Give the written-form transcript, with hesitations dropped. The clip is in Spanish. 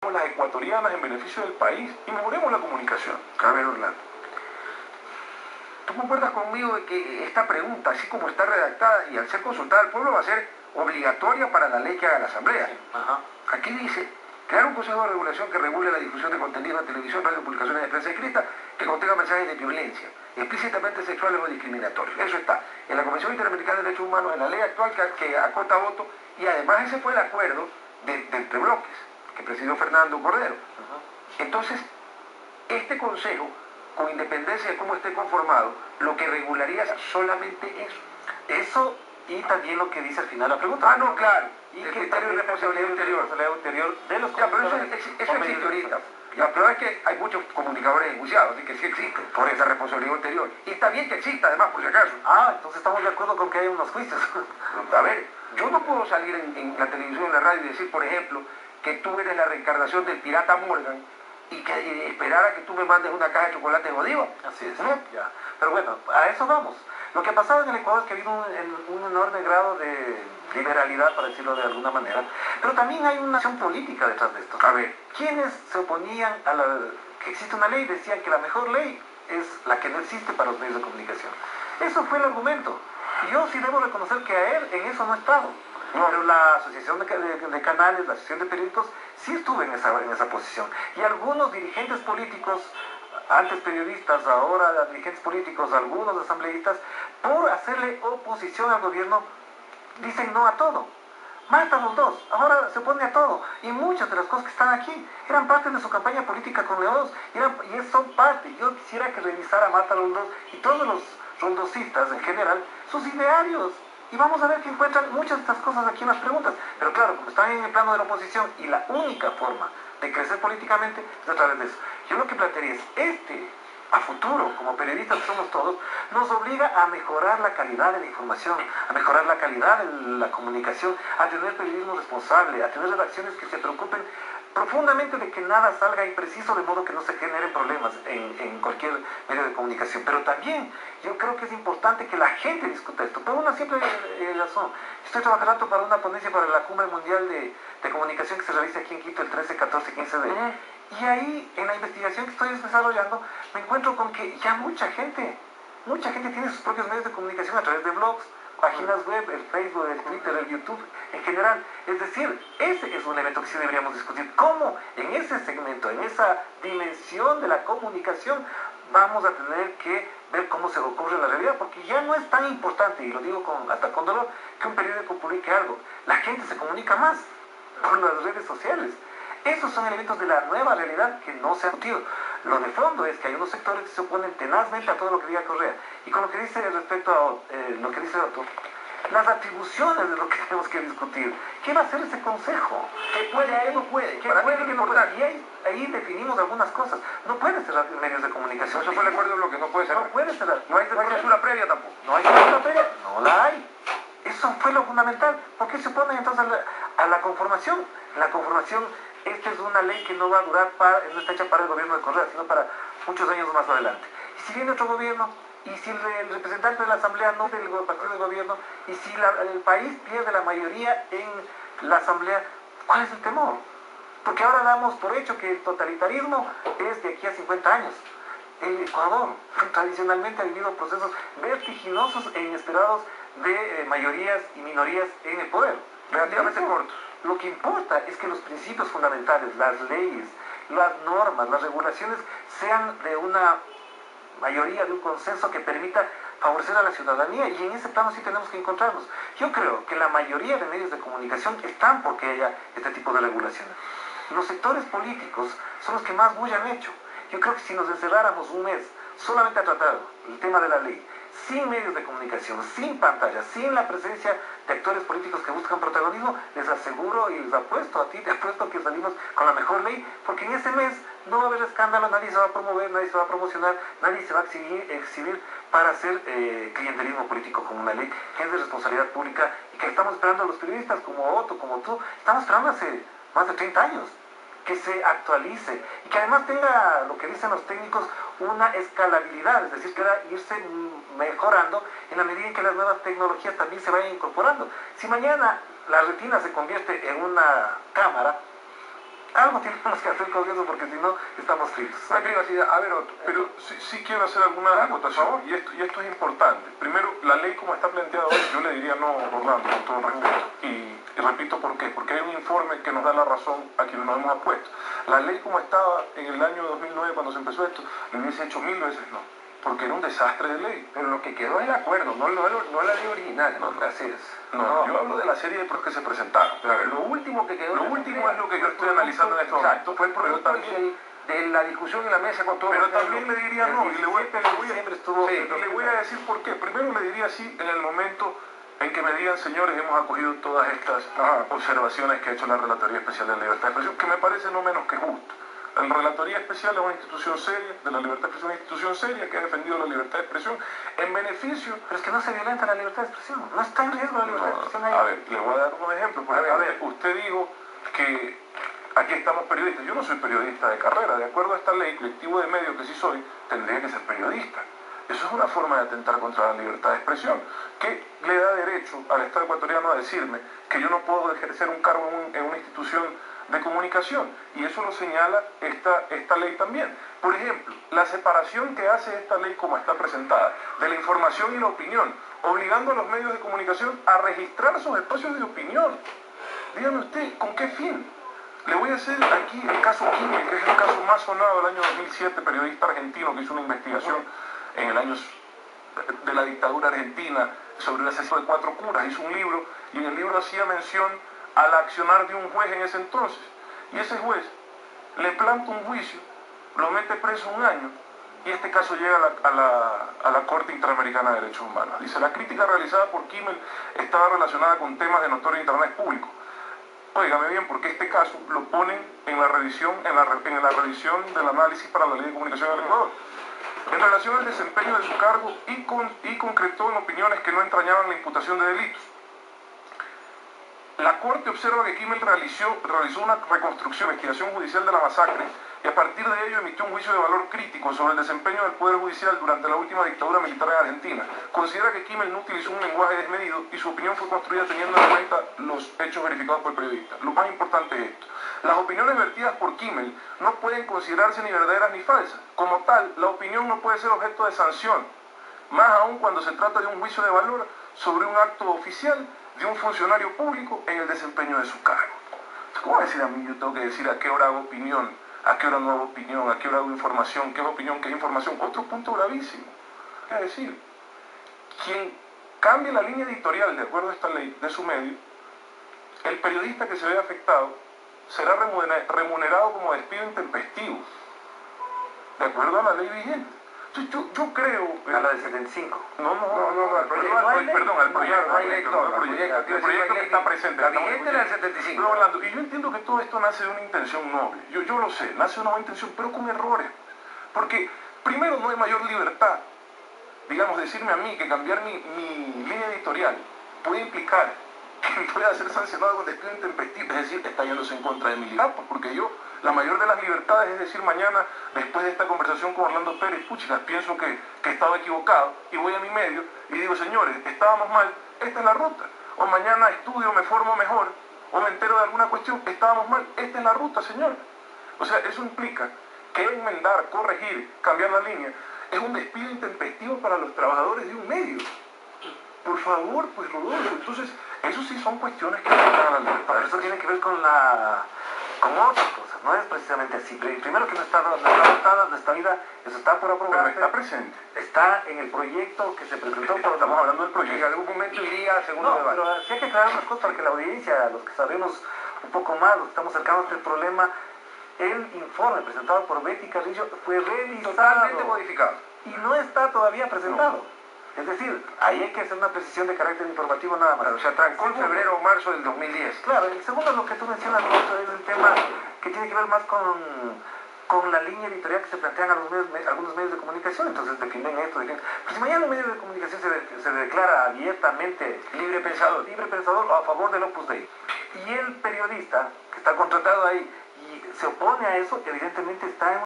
las ecuatorianas en beneficio del país y mejoremos la comunicación. A ver, Orlando, ¿tú concuerdas conmigo de que esta pregunta, así como está redactada y al ser consultada al pueblo, va a ser obligatoria para la ley que haga la Asamblea? Sí. Ajá. Aquí dice, crear un consejo de regulación que regule la difusión de contenido en televisión, radio, publicaciones de prensa escrita que contenga mensajes de violencia, explícitamente sexuales o discriminatorios. Eso está en la Convención Interamericana de Derechos Humanos, en la ley actual que acota voto, y además ese fue el acuerdo de entre bloques que presidió Fernando Cordero. Entonces, este consejo, con independencia de cómo esté conformado, lo que regularía es solamente eso. Eso y también lo que dice al final la pregunta. Ah, no, claro. Y El que criterio de responsabilidad ulterior. De los Ya, pero eso comunicadores existe ahorita. La prueba es que hay muchos comunicadores enjuiciados, así que sí existe, por esa responsabilidad ulterior. Y está bien que exista, además, por si acaso. Ah, entonces estamos de acuerdo con que hay unos juicios. A ver, yo no puedo salir en la televisión, en la radio y decir, por ejemplo, que tú eres la reencarnación del pirata Morgan y que esperar a que tú me mandes una caja de chocolate jodido. Así es. ¿No? Ya. Pero bueno, a eso vamos. Lo que ha pasado en el Ecuador es que ha habido un enorme grado de liberalidad, para decirlo de alguna manera, pero también hay una acción política detrás de esto. A ver, Quienes se oponían a que existe una ley decían que la mejor ley es la que no existe para los medios de comunicación. Eso fue el argumento. Y yo sí debo reconocer que a él en eso no he estado. Pero la asociación de canales, la asociación de periódicos, sí estuve en esa posición. Y algunos dirigentes políticos, antes periodistas, ahora dirigentes políticos, algunos asambleístas, por hacerle oposición al gobierno, dicen no a todo. Matan los dos, ahora se opone a todo. Y muchas de las cosas que están aquí eran parte de su campaña política con León, y son parte. Yo quisiera que revisara Marta Londos y todos los rondosistas en general sus idearios. Y vamos a ver que encuentran muchas de estas cosas aquí en las preguntas. Pero claro, como están en el plano de la oposición y la única forma de crecer políticamente es a través de eso. Yo lo que plantearía es, a futuro, como periodistas que somos todos, nos obliga a mejorar la calidad de la información, a mejorar la calidad de la comunicación, a tener periodismo responsable, a tener redacciones que se preocupen profundamente de que nada salga impreciso, de modo que no se generen problemas en cualquier medio de comunicación. Pero también yo creo que es importante que la gente discuta esto, por una simple razón. Estoy trabajando para una ponencia para la Cumbre Mundial de Comunicación que se realiza aquí en Quito el 13, 14 y 15 de... Y ahí, en la investigación que estoy desarrollando, me encuentro con que ya mucha gente tiene sus propios medios de comunicación a través de blogs, páginas web, el Facebook, el Twitter, el YouTube, en general. Es decir, ese es un elemento que sí deberíamos discutir. ¿Cómo en ese segmento, en esa dimensión de la comunicación, vamos a tener que ver cómo se ocurre en la realidad? Porque ya no es tan importante, y lo digo hasta con dolor, que un periódico publique algo. La gente se comunica más por las redes sociales. Esos son elementos de la nueva realidad que no se han discutido. Lo de fondo es que hay unos sectores que se oponen tenazmente a todo lo que diga Correa. Y con lo que dice respecto a lo que dice Otto, las atribuciones de lo que tenemos que discutir. ¿Qué va a hacer ese consejo? ¿qué puede y qué no puede? ¿Qué Para mí puede es y qué no puede? importante. Y ahí definimos algunas cosas. No puede cerrar medios de comunicación. Eso fue el acuerdo de lo que no puede ser. No puede cerrar. No hay censura previa tampoco. No hay censura previa. No la hay. Eso fue lo fundamental. ¿Por qué se oponen entonces a la conformación? La conformación, esta es una ley que no va a durar, no está hecha para el gobierno de Correa, sino para muchos años más adelante. Y si viene otro gobierno, y si el representante de la Asamblea no es del partido de gobierno, y si el país pierde la mayoría en la Asamblea, ¿cuál es el temor? Porque ahora damos por hecho que el totalitarismo es de aquí a 50 años. El Ecuador tradicionalmente ha vivido procesos vertiginosos e inesperados de mayorías y minorías en el poder, relativamente cortos. Lo que importa es que los principios fundamentales, las leyes, las normas, las regulaciones sean de una mayoría, de un consenso que permita favorecer a la ciudadanía, y en ese plano sí tenemos que encontrarnos. Yo creo que la mayoría de medios de comunicación están porque haya este tipo de regulaciones. Los sectores políticos son los que más bulla han hecho. Yo creo que si nos encerráramos un mes solamente a tratar el tema de la ley, sin medios de comunicación, sin pantallas, sin la presencia de actores políticos que buscan protagonismo, les aseguro y les apuesto a ti, te apuesto que salimos con la mejor ley, porque en ese mes no va a haber escándalo, nadie se va a promover, nadie se va a promocionar, nadie se va a exhibir para hacer clientelismo político como una ley que es de responsabilidad pública y que estamos esperando a los periodistas como Otto, como tú, estamos esperando hace más de 30 años. Que se actualice y que además tenga, lo que dicen los técnicos, una escalabilidad, es decir, que va a irse mejorando en la medida en que las nuevas tecnologías también se vayan incorporando. Si mañana la retina se convierte en una cámara, algo tenemos que hacer con eso porque si no estamos fritos. No hay privacidad. A ver, Otto. Pero sí quiero hacer alguna acotación, y esto es importante. Primero, la ley como está planteada hoy, yo le diría no, Orlando, con todo el respeto. Y repito por qué. Porque hay un informe que nos da la razón a quienes nos hemos opuesto. La ley como estaba en el año 2009 cuando se empezó esto, le hubiese hecho 1000 veces no. Porque era un desastre de ley. Pero lo que quedó es el acuerdo, no la ley original. No, Así es. No, yo hablo de la serie de pruebas que se presentaron. Pero a ver, lo último que quedó... Lo último es lo que yo estoy analizando en este momento. Fue el producto también, de la discusión en la mesa con todos pero los... también le diría no, y le voy a decir por qué. Primero le diría sí en el momento en que me digan, señores, hemos acogido todas estas observaciones que ha hecho la Relatoría Especial de la Libertad de Expresión, que me parece no menos que justo. La Relatoría Especial es una institución seria, de la libertad de expresión, una institución seria que ha defendido la libertad de expresión en beneficio... Pero es que no se violenta la libertad de expresión, no está en riesgo la libertad de expresión ahí. A ver, le voy a dar unos ejemplos. A ver, usted dijo que aquí estamos periodistas. Yo no soy periodista de carrera. De acuerdo a esta ley, colectivo de medios que sí soy, tendría que ser periodista. Eso es una forma de atentar contra la libertad de expresión, que le da derecho al Estado ecuatoriano a decirme que yo no puedo ejercer un cargo en una institución de comunicación, y eso lo señala esta ley también. Por ejemplo, la separación que hace esta ley como está presentada, de la información y la opinión, obligando a los medios de comunicación a registrar sus espacios de opinión. Dígame usted, ¿con qué fin? Le voy a hacer aquí el caso Kimmel, que es el caso más sonado del año 2007, periodista argentino que hizo una investigación en el año de la dictadura argentina sobre el asesinato de 4 curas, hizo un libro, y en el libro hacía mención al accionar de un juez en ese entonces. Y ese juez le planta un juicio, lo mete preso 1 año, y este caso llega a la Corte Interamericana de Derechos Humanos. Dice, la crítica realizada por Kimmel estaba relacionada con temas de notorio interés público. Óigame bien, porque este caso lo ponen en la revisión, en la revisión del análisis para la Ley de Comunicación del Ecuador. En relación al desempeño de su cargo y concretó en opiniones que no entrañaban la imputación de delitos. La Corte observa que Kimmel realizó una reconstrucción, investigación judicial de la masacre, y a partir de ello emitió un juicio de valor crítico sobre el desempeño del Poder Judicial durante la última dictadura militar en Argentina. Considera que Kimmel no utilizó un lenguaje desmedido y su opinión fue construida teniendo en cuenta los hechos verificados por el periodista. Lo más importante es esto. Las opiniones vertidas por Kimmel no pueden considerarse ni verdaderas ni falsas. Como tal, la opinión no puede ser objeto de sanción, más aún cuando se trata de un juicio de valor sobre un acto oficial de un funcionario público en el desempeño de su cargo. ¿Cómo va a decir a mí? Yo tengo que decir a qué hora hago opinión, a qué hora no hago opinión, a qué hora hago información, qué es opinión, qué es información. Otro punto gravísimo. Es decir, quien cambie la línea editorial de acuerdo a esta ley de su medio, el periodista que se vea afectado será remunerado como despido intempestivo, de acuerdo a la ley vigente. Entonces yo creo... A la del 75. al proyecto que está presente. La vigente era del 75. Pero Orlando, y yo entiendo que todo esto nace de una intención noble. Yo lo sé, nace de una buena intención, pero con errores. Porque, primero, no hay mayor libertad. Digamos, decirme a mí que cambiar mi línea editorial puede implicar que pueda ser sancionado con despido intempestivo, es decir, está yéndose en contra de mi libertad, porque yo, la mayor de las libertades es decir mañana, después de esta conversación con Orlando Pérez, puchica, pienso que he estado equivocado, y voy a mi medio y digo, señores, estábamos mal, esta es la ruta, o mañana estudio, me formo mejor, o me entero de alguna cuestión, estábamos mal, esta es la ruta, señor. O sea, eso implica que enmendar, corregir, cambiar la línea, es un despido intempestivo para los trabajadores de un medio. Por favor, pues Rodolfo, entonces, eso sí son cuestiones que afectan a la libertad. Pero eso tiene que ver con otras cosas, no es precisamente así. Primero que no está votada, no está vida, eso está por aprobar. Pero está presente. Está en el proyecto que se presentó por... Estamos hablando del proyecto. En algún momento iría a segundo debate. Pero sí hay que aclarar unas cosas para que la audiencia, los que sabemos un poco más, los que estamos cercanos a este problema, el informe presentado por Betty Carrillo fue revisado. Totalmente modificado. Y no está todavía presentado. No. Es decir, ahí hay que hacer una precisión de carácter informativo nada más. Claro, o sea, trancó en febrero o marzo del 2010. Claro, el segundo, lo que tú mencionas, es el tema que tiene que ver más con la línea editorial que se plantean algunos medios de comunicación. Entonces defienden esto, defienden... Pues si mañana un medio de comunicación se declara abiertamente libre pensador a favor del Opus Dei, y el periodista que está contratado ahí y se opone a eso, evidentemente está en